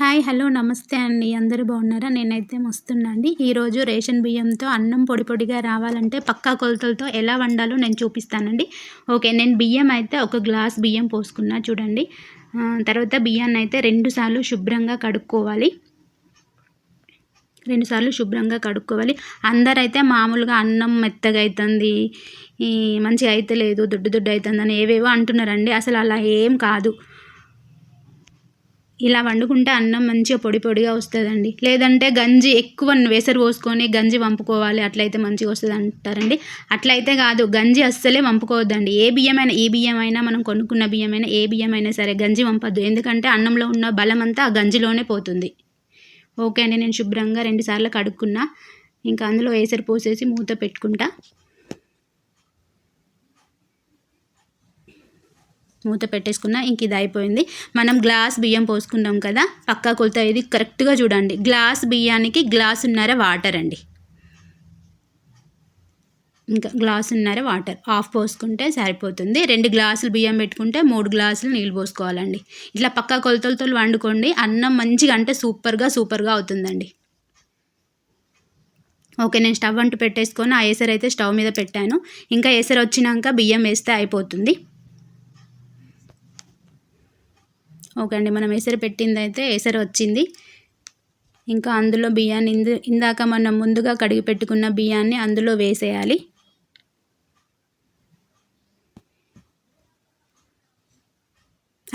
Hi hello నమస్తే అండి. అందరూ బాగున్నారా? నేనైతే మస్తున్నాండి. ఈరోజు రేషన్ బియ్యంతో అన్నం పొడి పొడిగా రావాలంటే పక్కా కొలతలతో ఎలా వండాలో నేను చూపిస్తానండి. ఓకే, నేను బియ్యం అయితే ఒక గ్లాస్ బియ్యం పోసుకున్నా చూడండి. తర్వాత బియ్యాన్ని అయితే 2 సార్లు శుభ్రంగా కడుక్కోవాలి. 2 సార్లు శుభ్రంగా కడుక్కోవాలి. అందరైతే మామూలుగా అన్నం మెత్తగా అవుతుంది, మంచిగా అయితే లేదు, దొడ్డు దొడ్డు అవుతుందని ఏవేవో అంటున్నారండి. అసలు అలా ఏం కాదు. ఇలా వండుకుంటే అన్నం మంచిగా పొడి పొడిగా వస్తుందండి. లేదంటే గంజి ఎక్కువ వెసరు పోసుకొని గంజి వంపుకోవాలి, అట్లయితే మంచిగా వస్తుంది అంటారండి. అట్లయితే కాదు, గంజి అస్సలే వంపుకోవద్దండి. ఏ బియ్యమైనా, ఈ బియ్యమైనా, మనం కొనుక్కున్న బియ్యమైనా, ఏ బియ్యమైనా సరే గంజి వంపద్దు. ఎందుకంటే అన్నంలో ఉన్న బలం అంతా ఆ గంజిలోనే పోతుంది. ఓకే అండి, నేను శుభ్రంగా 2 సార్లు కడుక్కున్నా. ఇంకా అందులో ఏసరు పోసేసి మూత పెట్టుకుంటా. మూత పెట్టేసుకున్నా. ఇంక ఇది అయిపోయింది. మనం గ్లాస్ బియ్యం పోసుకున్నాం కదా, పక్కా కొలత ఇది కరెక్ట్గా చూడండి. గ్లాస్ బియ్యానికి గ్లాసున్నర వాటర్ అండి. ఇంకా గ్లాసున్నర వాటర్ హాఫ్ పోసుకుంటే సరిపోతుంది. 2 గ్లాసులు బియ్యం పెట్టుకుంటే 3 గ్లాసులు నీళ్ళు పోసుకోవాలండి. ఇట్లా పక్కా కొలతలతో వండుకోండి. అన్నం మంచిగా అంటే సూపర్గా అవుతుందండి. ఓకే, నేను స్టవ్ అంటూ పెట్టేసుకొని ఆ ఏసరు అయితే స్టవ్ మీద పెట్టాను. ఇంకా ఏసరు వచ్చినాక బియ్యం వేస్తే అయిపోతుంది. ఓకే అండి, మనం ఎసరు పెట్టిందైతే ఎసరు వచ్చింది. ఇంకా అందులో బియ్యాన్ని ఇందాక మనం ముందుగా కడిగి పెట్టుకున్న బియ్యాన్ని అందులో వేసేయాలి.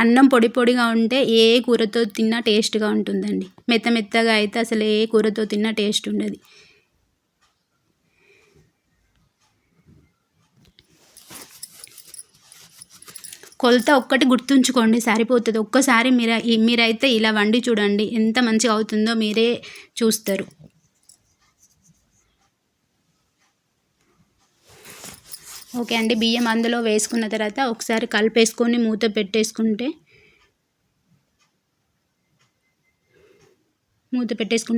అన్నం పొడి పొడిగా ఉంటే ఏ కూరతో తిన్నా టేస్ట్గా ఉంటుందండి. మెత్తగా అయితే అసలు ఏ కూరతో తిన్నా టేస్ట్ ఉండదు. కొలత ఒక్కటి గుర్తుంచుకోండి, సరిపోతుంది. ఒక్కసారి మీరైతే ఇలా వండి చూడండి, ఎంత మంచిగా అవుతుందో మీరే చూస్తారు. ఓకే అండి, బియ్యం అందులో వేసుకున్న తర్వాత ఒకసారి కలిపేసుకొని మూత పెట్టేసుకుంటే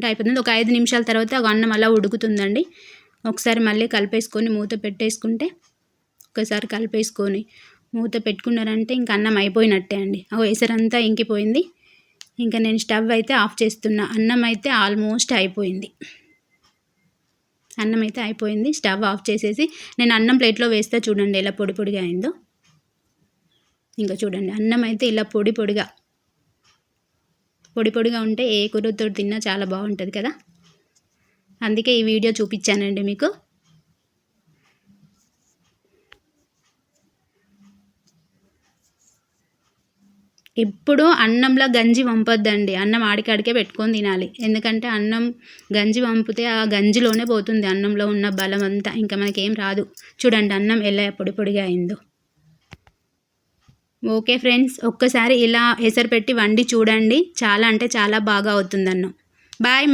అయిపోతుంది. ఒక 5 నిమిషాల తర్వాత అన్నం అలా ఉడుకుతుందండి. ఒకసారి మళ్ళీ కలిపేసుకొని మూత పెట్టేసుకుంటే, ఒకసారి కలిపేసుకొని మూత పెట్టుకున్నారంటే ఇంక అన్నం అయిపోయినట్టే అండి. ఎసరంతా ఇంకిపోయింది. ఇంకా నేను స్టవ్ అయితే ఆఫ్ చేస్తున్నా. అన్నం అయితే ఆల్మోస్ట్ అయిపోయింది. స్టవ్ ఆఫ్ చేసేసి నేను అన్నం ప్లేట్లో వేస్తే చూడండి ఎలా పొడి పొడిగా అయిందో. ఇంకా చూడండి, అన్నం అయితే ఇలా పొడి పొడిగా ఉంటే ఏ కూరతో తిన్నా చాలా బాగుంటుంది కదా. అందుకే ఈ వీడియో చూపించానండి మీకు. ఎప్పుడూ అన్నంలో గంజి వంపొద్దండి. అన్నం ఆడికాడికే పెట్టుకొని తినాలి. ఎందుకంటే అన్నం గంజి వంపితే ఆ గంజిలోనే పోతుంది అన్నంలో ఉన్న బలం అంతా, ఇంకా మనకేం రాదు. చూడండి అన్నం ఎలా పొడి పొడిగా అయిందో. ఓకే ఫ్రెండ్స్, ఒక్కసారి ఇలా ఎసరు పెట్టి వండి చూడండి. చాలా అంటే చాలా బాగా అవుతుంది అన్నం. బాయ్.